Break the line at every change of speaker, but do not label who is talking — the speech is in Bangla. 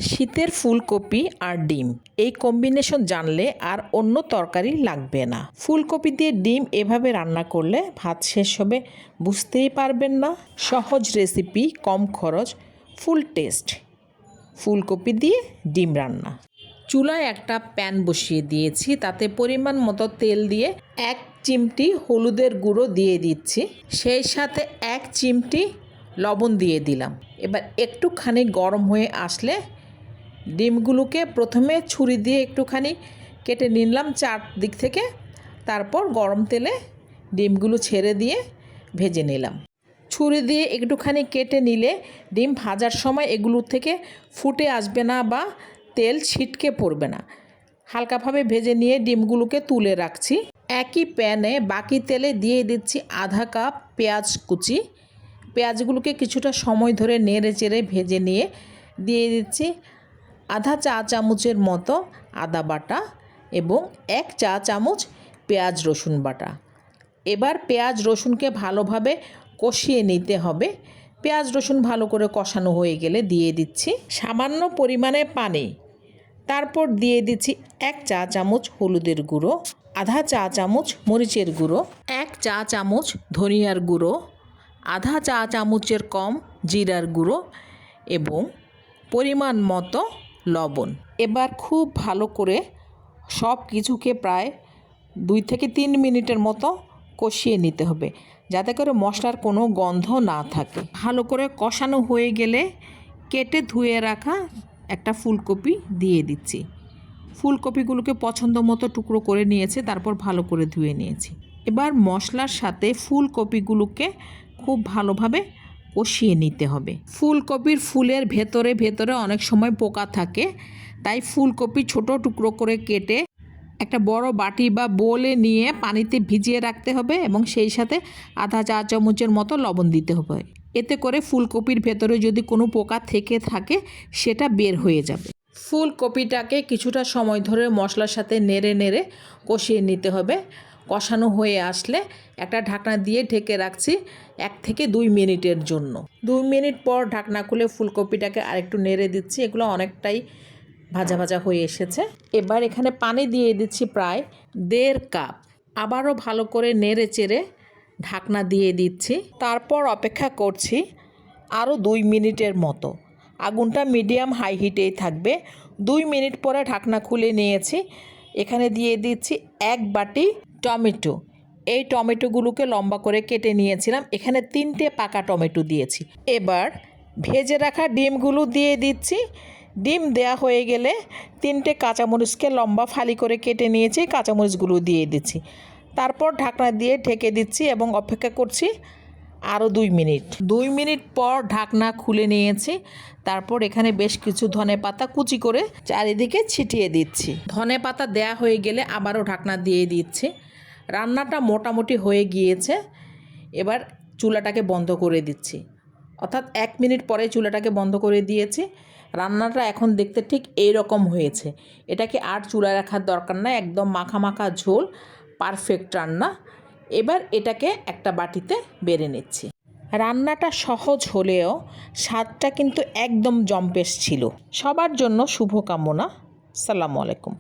শীতের ফুলকপি আর ডিম এই কম্বিনেশন জানলে আর অন্য তরকারি লাগবে না। ফুলকপি দিয়ে ডিম এভাবে রান্না করলে ভাত শেষ হবে বুঝতেই পারবেন না। সহজ রেসিপি, কম খরচ, ফুল টেস্ট। ফুলকপি দিয়ে ডিম রান্না। চুলায় একটা প্যান বসিয়ে দিয়েছি, তাতে পরিমাণ মতো তেল দিয়ে 1 চিমটি হলুদের গুঁড়ো দিয়ে দিচ্ছি, সেই সাথে 1 চিমটি লবণ দিয়ে দিলাম। এবার একটুখানি গরম হয়ে আসলে ডিমগুলোকে প্রথমে ছুরি দিয়ে একটুখানি কেটে নিলাম চারদিক থেকে, তারপর গরম তেলে ডিমগুলো ছেড়ে দিয়ে ভেজে নিলাম। ছুরি দিয়ে একটুখানি কেটে নিলে ডিম ভাজার সময় এগুলোর থেকে ফুটে আসবে না বা তেল ছিটকে পড়বে না। হালকাভাবে ভেজে নিয়ে ডিমগুলোকে তুলে রাখছি। একই প্যানে বাকি তেলে দিয়ে দিচ্ছি আধা কাপ পেঁয়াজ কুচি। পেঁয়াজগুলোকে কিছুটা সময় ধরে নেড়ে চেড়ে ভেজে নিয়ে দিয়ে দিচ্ছি আধা চা চামচের মতো আদা বাটা এবং 1 চা চামচ পেঁয়াজ রসুন বাটা। এবার পেঁয়াজ রসুনকে ভালোভাবে কষিয়ে নিতে হবে। পেঁয়াজ রসুন ভালো করে কষানো হয়ে গেলে দিয়ে দিচ্ছি সামান্য পরিমাণে পানি। তারপর দিয়ে দিচ্ছি 1 চা চামচ হলুদের গুঁড়ো, আধা চা চামচ মরিচের গুঁড়ো, 1 চা চামচ ধনিয়ার গুঁড়ো, আধা চা চামচের কম জিরার গুঁড়ো এবং পরিমাণ মতো লবণ। এবার খুব ভালো করে সব কিছুকে প্রায় 2 থেকে 3 মিনিটের মতো কষিয়ে নিতে হবে, যাতে করে মশলার কোনো গন্ধ না থাকে। ভালো করে কষানো হয়ে গেলে কেটে ধুয়ে রাখা একটা ফুলকপি দিয়ে দিচ্ছি। ফুলকপিগুলোকে পছন্দ মতো টুকরো করে নিয়েছে, তারপর ভালো করে ধুয়ে নিয়েছি। এবার মশলার সাথে ফুলকপিগুলোকে খুব ভালোভাবে কষিয়ে নিতে হবে। ফুলকপির ফুলের ভেতরে ভেতরে অনেক সময় পোকা থাকে, তাই ফুলকপি ছোট টুকরো করে কেটে একটা বড় বাটি বা বোলে নিয়ে পানিতে ভিজিয়ে রাখতে হবে এবং সেই সাথে আধা চা চামচের মতো লবণ দিতে হবে। এতে করে ফুলকপির ভেতরে যদি কোনো পোকা থেকে থাকে সেটা বের হয়ে যাবে। ফুলকপিটাকে কিছুটা সময় ধরে মশলার সাথে নেড়ে নেড়ে কষিয়ে নিতে হবে। কষানো হয়ে আসলে একটা ঢাকনা দিয়ে ঢেকে রাখছি 1 থেকে 2 মিনিটের জন্য। 2 মিনিট পর ঢাকনা খুলে ফুলকপিটাকে আরেকটু নেড়ে দিচ্ছি। এগুলো অনেকটাই ভাজা ভাজা হয়ে এসেছে। এবার এখানে পানি দিয়ে দিচ্ছি প্রায় 1.5 কাপ। আবারও ভালো করে নেড়ে চেড়ে ঢাকনা দিয়ে দিচ্ছি। তারপর অপেক্ষা করছি আরও 2 মিনিটের মতো। আগুনটা মিডিয়াম হাই হিটেই থাকবে। 2 মিনিট পরে ঢাকনা খুলে নিয়েছি। এখানে দিয়ে দিচ্ছি 1 বাটি টমেটো। এই টমেটোগুলোকে লম্বা করে কেটে নিয়েছিলাম। এখানে 3টে পাকা টমেটো দিয়েছি। এবার ভেজে রাখা ডিমগুলো দিয়ে দিচ্ছি। ডিম দেয়া হয়ে গেলে 3টে কাঁচামরিচকে লম্বা ফালি করে কেটে নিয়েছি, কাঁচামরিচগুলো দিয়ে দিচ্ছি। তারপর ঢাকনা দিয়ে ঢেকে দিচ্ছি এবং অপেক্ষা করছি আরও 2 মিনিট। 2 মিনিট পর ঢাকনা খুলে নিয়েছি। তারপর এখানে বেশ কিছু ধনেপাতা কুচি করে চারিদিকে ছিটিয়ে দিচ্ছি। ধনেপাতা দেয়া হয়ে গেলে আবারও ঢাকনা দিয়ে দিচ্ছি। রান্নাটা মোটামুটি হয়ে গিয়েছে। এবার চুলাটাকে বন্ধ করে দিচ্ছি, অর্থাৎ 1 মিনিট পরে চুলাটাকে বন্ধ করে দিয়েছি। রান্নাটা এখন দেখতে ঠিক এই রকম হয়েছে। এটাকে আর চুলায় রাখার দরকার নাই, একদম মাখা মাখা ঝোল, পারফেক্ট রান্না। এবার এটাকে একটা বাটিতে বেড়ে নিচ্ছি। রান্নাটা সহজ হলেও স্বাদটা কিন্তু একদম জম্পেশ ছিল। সবার জন্য শুভকামনা। আসসালামু আলাইকুম।